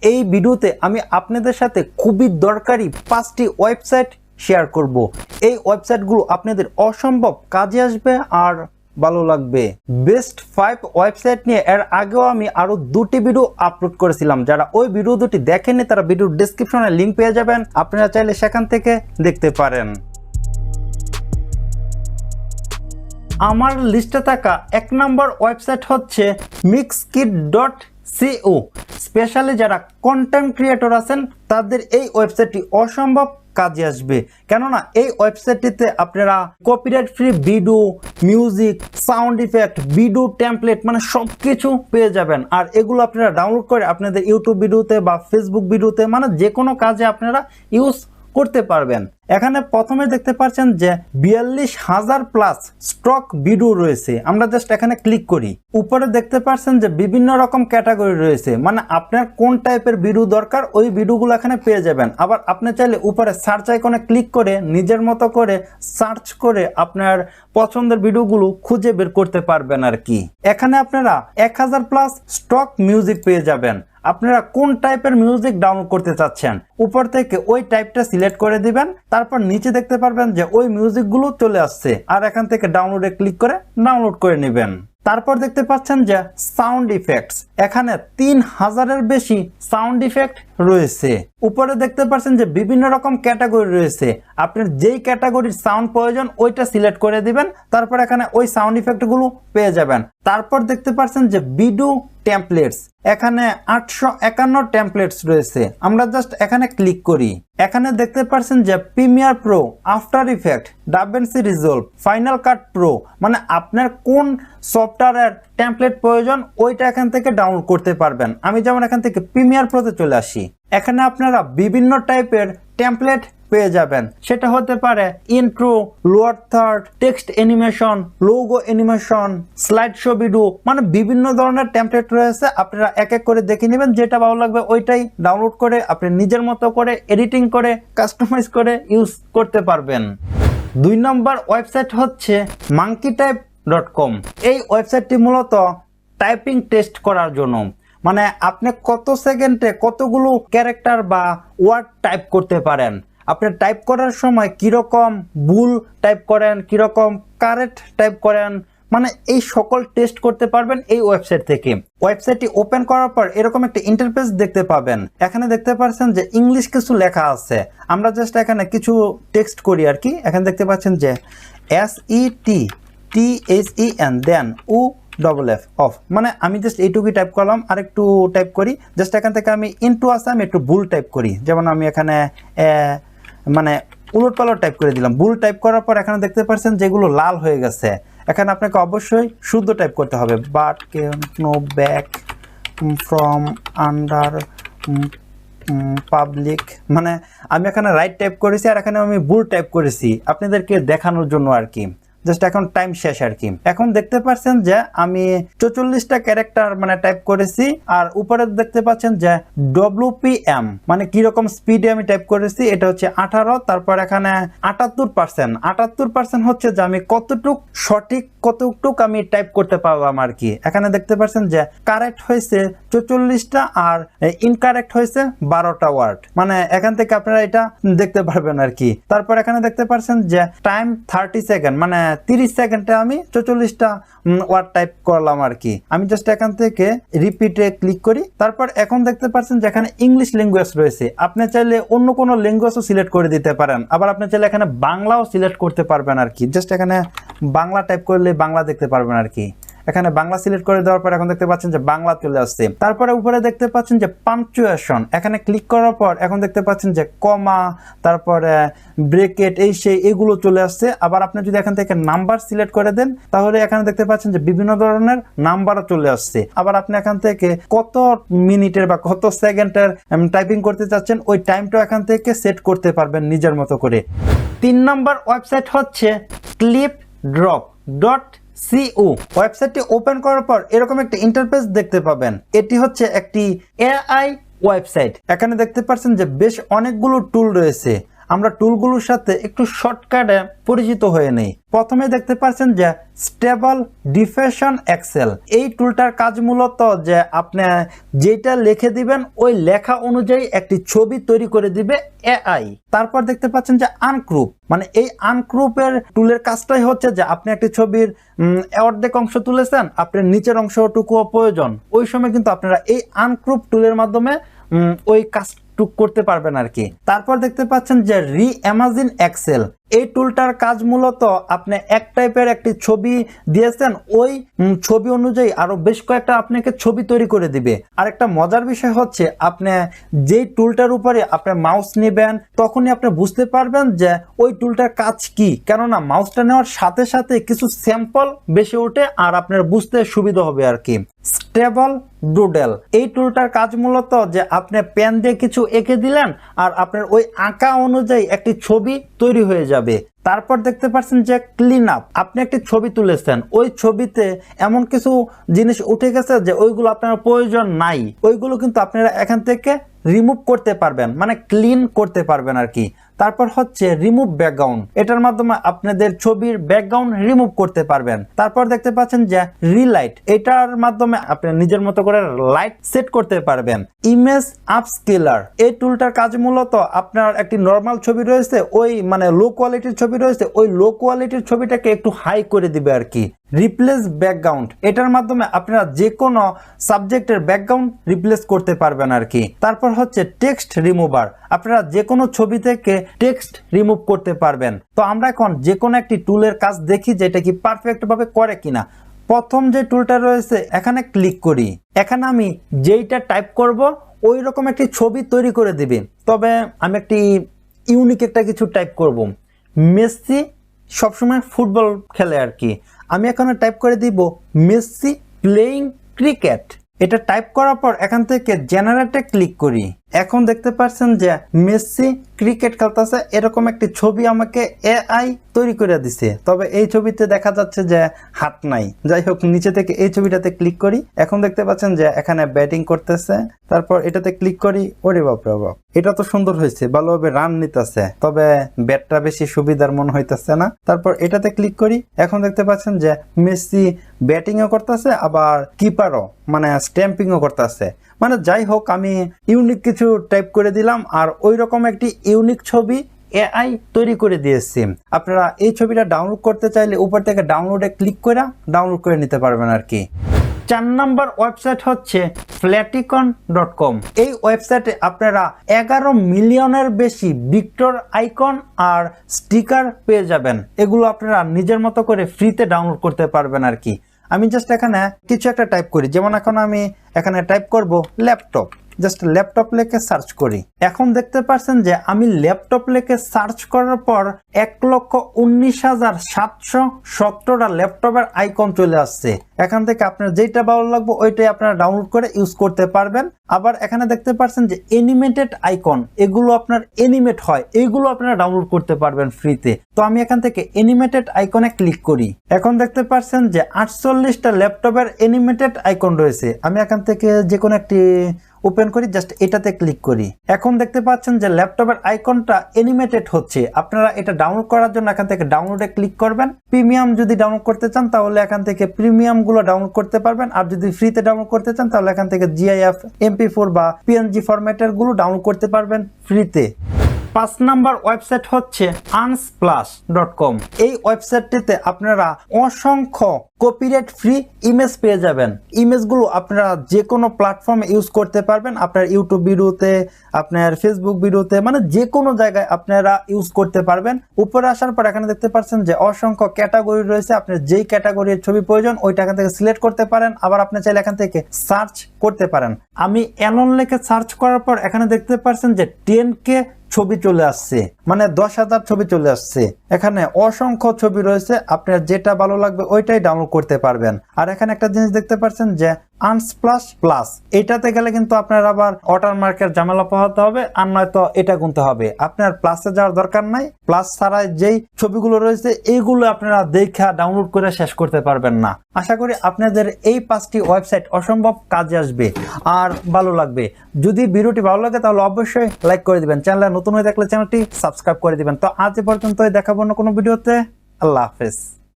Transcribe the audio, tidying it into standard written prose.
এই ভিডিওতে আমি আপনাদের সাথে খুবই দরকারি 5টি ওয়েবসাইট শেয়ার করব। এই ওয়েবসাইটগুলো আপনাদের অসম্ভব কাজে আসবে আর ভালো লাগবে। বেস্ট 5 ওয়েবসাইট নিয়ে এর আগেও আমি আরো 2টি ভিডিও আপলোড করেছিলাম। যারা ওই ভিডিও দুটি দেখেননি তারা ভিডিওর ডেসক্রিপশনে লিংক পেয়ে যাবেন, আপনারা চাইলে সেখান থেকে দেখতে পারেন। আমার লিস্টে থাকা 1 নম্বর ওয়েবসাইট হচ্ছে mixkit.co। স্পেশালি যারা কন্টেন্ট ক্রিয়েটর আছেন তাদের এই ওয়েবসাইটটি অসম্ভব কাজে আসবে, কেননা এই ওয়েবসাইটটিতে আপনারা copyright free video, music, sound effect, video template মানে সব কিছু পেয়ে যাবেন। আর এগুলো আপনারা ডাউনলোড করে আপনাদের ইউটিউব ভিডিওতে বা ফেসবুক ভিডিওতে মানে যে কোনো কাজে আপনারা ইউজ করতে পারবেন। এখানে প্রথমে দেখতে পাচ্ছেন যে 42,000 প্লাস স্টক ভিডিও রয়েছে। আমরা জাস্ট এখানে ক্লিক করি, উপরে দেখতে পাচ্ছেন যে বিভিন্ন রকম ক্যাটাগরি রয়েছে, মানে আপনার কোন টাইপের ভিডিও দরকার ওই ভিডিওগুলো এখানে পেয়ে যাবেন। আবার আপনি চাইলে উপরে সার্চ আইকনে ক্লিক করে নিজের মতো করে সার্চ করে আপনার পছন্দের ভিডিওগুলো খুঁজে বের করতে পারবেন আর কি। এখানে আপনারা 1000 প্লাস স্টক মিউজিক পেয়ে যাবেন। আপনারা কোন টাইপের মিউজিক ডাউনলোড করতে চাচ্ছেন উপর থেকে ওই টাইপটা সিলেক্ট করে দিবেন, তারপর নিচে দেখতে পারবেন যে ওই মিউজিকগুলো চলে আসছে আর এখান থেকে ডাউনলোডে ক্লিক করে ডাউনলোড করে নেবেন। তারপর দেখতে পাচ্ছেন যে সাউন্ড ইফেক্টস, এখানে 3000-এর বেশি সাউন্ড ইফেক্ট রয়েছে। উপরে দেখতে পাচ্ছেন যে বিভিন্ন রকম ক্যাটাগরি রয়েছে, আপনার যেই ক্যাটাগরির সাউন্ড প্রয়োজন ওইটা সিলেক্ট করে দিবেন, তারপর এখানে ওই সাউন্ড ইফেক্টগুলো পেয়ে যাবেন। তারপর দেখতে পাচ্ছেন যে ভিডিও টেমপ্লেটস, এখানে 851 টেমপ্লেটস রয়েছে। আমরা জাস্ট এখানে ক্লিক করি, এখানে দেখতে পাচ্ছেন যে Premiere Pro, After Effect, DaVinci Resolve, Final Cut Pro, মানে আপনার কোন সফটওয়্যারের টেমপ্লেট প্রয়োজন ওইটা এখান থেকে ডাউনলোড করতে পারবেন। আমি যেমন এখান থেকে প্রিমিয়ার প্রোতে চলে আসি, এখানে আপনারা বিভিন্ন টাইপের টেমপ্লেট পেয়ে যাবেন। সেটা হতে পারে intro, lower third, text animation, logo animation, slide show video, মানে বিভিন্ন ধরনের টেমপ্লেট রয়েছে। আপনারা এক এক করে দেখে নেবেন, যেটা ভালো লাগবে ওইটাই ডাউনলোড করে আপনি নিজের মতো করে এডিটিং করে কাস্টমাইজ করে ইউজ করতে পারবেন। 2 নম্বর ওয়েবসাইট হচ্ছে monkeytype.com। এই ওয়েবসাইটটি মূলত টাইপিং টেস্ট করার জন্য, মানে আপনি কত সেকেন্ডে কতগুলো ক্যারেক্টার বা ওয়ার্ড টাইপ করতে পারেন, আপনি টাইপ করার সময় কিরকম ভুল টাইপ করেন, কিরকম কারেক্ট টাইপ করেন, মানে এই সকল টেস্ট করতে পারবেন এই ওয়েবসাইট থেকে। ওয়েবসাইটটি ওপেন করার পর এরকম একটা ইন্টারফেস দেখতে পাবেন। এখানে দেখতে পাচ্ছেন যে ইংলিশ কিছু লেখা আছে, আমরা জাস্ট এখানে কিছু টেক্সট করি আর কি। এখানে দেখতে পাচ্ছেন যে SETTHEN দেন UFF অফ, মানে আমি জাস্ট এইটুকুই টাইপ করলাম, আর একটু টাইপ করি। জাস্ট এখান থেকে আমি ইনটু আছে আমি একটু ভুল টাইপ করি, যেমন আমি এখানে মানে উলট পালট টাইপ করে দিলাম। ভুল টাইপ করার পর এখানে দেখতে পাচ্ছেন যেগুলো লাল হয়ে গেছে, এখানে আপনাকে অবশ্যই শুদ্ধ টাইপ করতে হবে। But no back from under public, মানে আমি এখানে রাইট টাইপ করেছি আর এখানে আমি ভুল টাইপ করেছি আপনাদেরকে দেখানোর জন্য আর কি। জাস্ট এখন টাইম শেষ আর কি। এখন দেখতে পাচ্ছেন যে আমি 44টা ক্যারেক্টার মানে টাইপ করেছি, আর উপরে দেখতে পাচ্ছেন যে WPM মানে কিরকম স্পিডে আমি টাইপ করেছি, এটা হচ্ছে 18। তারপর এখানে 78% হচ্ছে যে আমি কতটুক সঠিক কতটুক আমি টাইপ করতে পারলাম আর কি। এখানে দেখতে পাচ্ছেন যে কারেক্ট হয়েছে 44টা আর ইনকারেক্ট হয়েছে 12টা ওয়ার্ড, মানে এখান থেকে আপনারা এটা দেখতে পারবেন আর কি। তারপর এখানে দেখতে পাচ্ছেন যে টাইম 30 সেকেন্ড, মানে 30 সেকেন্ডে আমি 44টা ওয়ার্ড টাইপ করলাম আর কি। আমি জাস্ট এখান থেকে রিপিটে ক্লিক করি। তারপর এখন দেখতে পাচ্ছেন যে এখানে ইংলিশ ল্যাঙ্গুয়েজ রয়েছে, আপনি চাইলে অন্য কোনো ল্যাঙ্গুয়েজও সিলেক্ট করে দিতে পারেন, আবার আপনি চাইলে এখানে বাংলাও সিলেক্ট করতে পারবেন আর কি। জাস্ট এখানে বাংলা টাইপ করলে বাংলা দেখতে পারবেন আর কি। এখানে বাংলা সিলেক্ট করে দেওয়ার পর এখন দেখতে পাচ্ছেন যে বাংলা চলে আসছে। তারপরে উপরে দেখতে পাচ্ছেন যে পাঞ্চুয়েশন, এখানে ক্লিক করার পর এখন দেখতে পাচ্ছেন যে কমা, তারপরে ব্রেকেট, এই সেই এগুলো চলে আসছে। আবার আপনি যদি এখান থেকে নাম্বার সিলেক্ট করে দেন তাহলে এখানে দেখতে পাচ্ছেন যে বিভিন্ন ধরনের নাম্বারও চলে আসছে। আবার আপনি এখান থেকে কত মিনিটের বা কত সেকেন্ডের টাইপিং করতে চাচ্ছেন ওই টাইমটা এখান থেকে সেট করতে পারবেন নিজের মতো করে। 3 নম্বর ওয়েবসাইট হচ্ছে clipdrop.co। ওয়েবসাইটটি ওপেন করার পর এরকম একটা ইন্টারফেস দেখতে পাবেন। এটি হচ্ছে একটি AI ওয়েবসাইট। এখানে দেখতে পাচ্ছেন যে বেশ অনেকগুলো টুল রয়েছে। আমরা টুলগুলোর সাথে একটু শর্টকাটে পরিচিত হয়ে নেই। প্রথমে দেখতে পাচ্ছেন যে স্টেবল ডিফিউশন এক্সেল। এই টুলটার কাজ মূলত যে আপনি যেটা লিখে দিবেন ওই লেখা অনুযায়ী একটি ছবি তৈরি করে দিবে এআই। তারপর দেখতে পাচ্ছেন যে আনক্রুপ, মানে এই আনক্রুপের টুলের কাজটাই হচ্ছে যে আপনি একটি ছবির অর্ধেক অংশ তুলেছেন, আপনার নিচের অংশটুকুও প্রয়োজন, ওই সময় কিন্তু আপনারা এই আনক্রুপ টুলের মাধ্যমে ওই কাজটুকু করতে পারবেন আর কি। তারপর দেখতে পাচ্ছেন যে রি-ইমাজিন এক্সেল। এই টুলটার কাজ মূলত আপনি এক টাইপের একটি ছবি দিয়েছেন, ওই ছবি অনুযায়ী আরো বেশ কয়েকটা আপনাকে ছবি তৈরি করে দিবে। আর একটা মজার বিষয় হচ্ছে আপনি যেই টুলটার উপরে আপনি মাউস নেবেন তখনই আপনি বুঝতে পারবেন যে ওই টুলটার কাজ কি, কেননা মাউসটা নেওয়ার সাথে সাথে কিছু স্যাম্পল বেশি ওঠে আর আপনার বুঝতে সুবিধা হবে আর কি। স্টেবল ডুডেল। এই টুলটার কাজ মূলত যে আপনি পেন দিয়ে কিছু এঁকে দিলেন আর আপনার ওই আঁকা অনুযায়ী একটি ছবি তৈরি হয়ে যাবে। তারপর দেখতে পাচ্ছেন যে ক্লিন আপ। আপনি একটি ছবি তুলেছেন, ওই ছবিতে এমন কিছু জিনিস উঠে গেছে যে ওইগুলো আপনার প্রয়োজন নাই, ওইগুলো কিন্তু আপনারা এখান থেকে রিমুভ করতে পারবেন, মানে ক্লিন করতে পারবেন আর কি। তারপর হচ্ছে রিমুভ ব্যাকগ্রাউন্ড। এটার মাধ্যমে আপনাদের ছবির ব্যাকগ্রাউন্ড রিমুভ করতে পারবেন। তারপর দেখতে পাচ্ছেন যে রিলাইট। এটার মাধ্যমে আপনি নিজের মতো করে লাইট সেট করতে পারবেন। ইমেজ আপস্কেলার। এই টুলটার কাজ মূলত আপনার একটি নর্মাল ছবি রয়েছে, ওই মানে লো কোয়ালিটির ছবি রয়েছে, ওই লো কোয়ালিটির ছবিটাকে একটু হাই করে দিবে আর কি। Replace background. এটার মাধ্যমে আপনারা যে কোনো সাবজেক্টের ব্যাকগ্রাউন্ড রিপ্লেস করতে পারবেন আর কি। তারপর হচ্ছে টেক্সট রিমুভার। আপনারা যে কোনো ছবি থেকে টেক্সট রিমুভ করতে পারবেন। তো আমরা এখন যে কোনো একটি টুলের কাজ দেখি যে এটা কি পারফেক্ট ভাবে করে কিনা। প্রথম যে টুলটা রয়েছে এখানে ক্লিক করি। এখানে আমি যেইটা টাইপ করব ওই রকম একটি ছবি তৈরি করে দিবে। তবে আমি একটি ইউনিক একটা কিছু টাইপ করব। মেসি সবসময় ফুটবল খেলে আর কি। আমি এখানে টাইপ করে দিব মেসি প্লেইং ক্রিকেট। এটা টাইপ করার পর এখান থেকে জেনারেটে ক্লিক করি। এখন দেখতে পাচ্ছেন যে মেসি ক্রিকেট খেলতেছে এরকম একটি ছবি আমাকে এআই তৈরি করে দিছে। তবে এই ছবিতে দেখা যাচ্ছে যে হাত নাই। যাই হোক, নিচে থেকে এই ছবিটাতে ক্লিক করি। এখন দেখতে পাচ্ছেন যে এখানে ব্যাটিং করতেছে। তারপর এটাতে ক্লিক করি। ওরে বাপ রে বাপ, এটা তো সুন্দর হয়েছে, ভালোভাবে রান নিতেছে, তবে ব্যাটটা বেশি সুবিধার মনে হইতেছে না। তারপর এটাতে ক্লিক করি। এখন দেখতে পাচ্ছেন যে মেসি ব্যাটিংও করতেছে আবার কিপারও মানে স্ট্যাম্পিংও করতেছে। মানে যাই হোক, আমি ইউনিক কিছু টাইপ করে দিলাম আর ওই রকম একটি ইউনিক ছবি এআই তৈরি করে দিয়েছি। আপনারা এই ছবিটা ডাউনলোড করতে চাইলে উপর থেকে ডাউনলোডে ক্লিক করে ডাউনলোড করে নিতে পারবেন আর কি। 4 নম্বর ওয়েবসাইট হচ্ছে flaticon.com। এই ওয়েবসাইটে আপনারা 11 মিলিয়নের বেশি ভিক্টর আইকন আর স্টিকার পেয়ে যাবেন। এগুলো আপনারা নিজের মতো করে ফ্রিতে ডাউনলোড করতে পারবেন আর কি। আমি জাস্ট এখানে কিছু একটা টাইপ করি, যেমন এখন আমি এখানে টাইপ করব ল্যাপটপ। জাস্ট ল্যাপটপ লিখে সার্চ করি। এখন দেখতে পাচ্ছেন যে আমি ল্যাপটপ লিখে সার্চ করার পর 1,19,717টা ল্যাপটপের আইকন চলে আসছে। এখান থেকে আপনার যেটা ভালো লাগবে ওইটাই আপনারা ডাউনলোড করে ইউজ করতে পারবেন। আবার এখানে দেখতে পাচ্ছেন যে এনিমেটেড আইকন, এগুলো আপনার এনিমেট হয়, এইগুলো আপনারা ডাউনলোড করতে পারবেন ফ্রিতে। তো আমি এখান থেকে এনিমেটেড আইকনে ক্লিক করি। এখন দেখতে পাচ্ছেন যে 48টা ল্যাপটপের এনিমেটেড আইকন রয়েছে। আমি এখান থেকে যে কোনো একটি ওপেন করি, জাস্ট এটাতে ক্লিক করি। এখন দেখতে পাচ্ছেন যে ল্যাপটপের আইকনটা এনিমেটেড হচ্ছে। আপনারা এটা ডাউনলোড করার জন্য এখান থেকে ডাউনলোডে ক্লিক করবেন। প্রিমিয়াম যদি ডাউনলোড করতে চান তাহলে এখান থেকে প্রিমিয়াম গুলো ডাউনলোড করতে পারবেন। আর যদি ফ্রিতে ডাউনলোড করতে চান তাহলে এখান থেকে GIF, MP4 বা PNG ফরম্যাটের গুলো ডাউনলোড করতে পারবেন ফ্রিতে। 5 নাম্বার ওয়েবসাইট হচ্ছে unsplash.com। এই ওয়েবসাইটটিতে আপনারা অসংখ্য কপিরাইট ফ্রি ইমেজ পেয়ে যাবেন। ইমেজগুলো আপনারা যে কোনো প্ল্যাটফর্মে ইউজ করতে পারবেন। আপনার ইউটিউব ভিডিওতে, আপনার ফেসবুক ভিডিওতে, মানে যে কোনো জায়গায় আপনারা ইউজ করতে পারবেন। উপরে আসার পর এখানে দেখতে পাচ্ছেন যে অসংখ্য ক্যাটাগরি রয়েছে। আপনার যেই ক্যাটাগরির ছবি প্রয়োজন ওইটা এখান থেকে সিলেক্ট করতে পারেন। আবার আপনি চাইলে এখান থেকে সার্চ করতে পারেন। আমি অ্যালন লিখে সার্চ করার পর এখানে দেখতে পাচ্ছেন যে 10K ছবি চলে আসছে, মানে 10,000 ছবি চলে আসছে। এখানে অসংখ্য ছবি রয়েছে, আপনার যেটা ভালো লাগবে ওইটাই ডাউনলোড করতে পারবেন। আর এখানে একটা জিনিস দেখতে পাচ্ছেন যে আর্নস প্লাস প্লাস, এটাতে গেলে কিন্তু আপনার আবার ওয়াটারমার্কের ঝামেলা পোহাতে হবে, আর নয়তো এটা গুনতে হবে। আপনার প্লাসে যাওয়ার দরকার নাই। প্লাস ছাড়া যেই ছবিগুলো রয়েছে এইগুলো আপনারা দেখা ডাউনলোড করে শেষ করতে পারবেন না। আশা করি আপনাদের এই 5টি ওয়েবসাইট অসম্ভব কাজে আসবে আর ভালো লাগবে। যদি ভিডিওটি ভালো লাগে তাহলে অবশ্যই লাইক করে দিবেন, চ্যানেলে নতুন হয়ে থাকলে চ্যানেলটি সাবস্ক্রাইব করে দিবেন। তো আজ পর্যন্তই, দেখাবো না কোনো ভিডিওতে। আল্লাহ হাফেজ।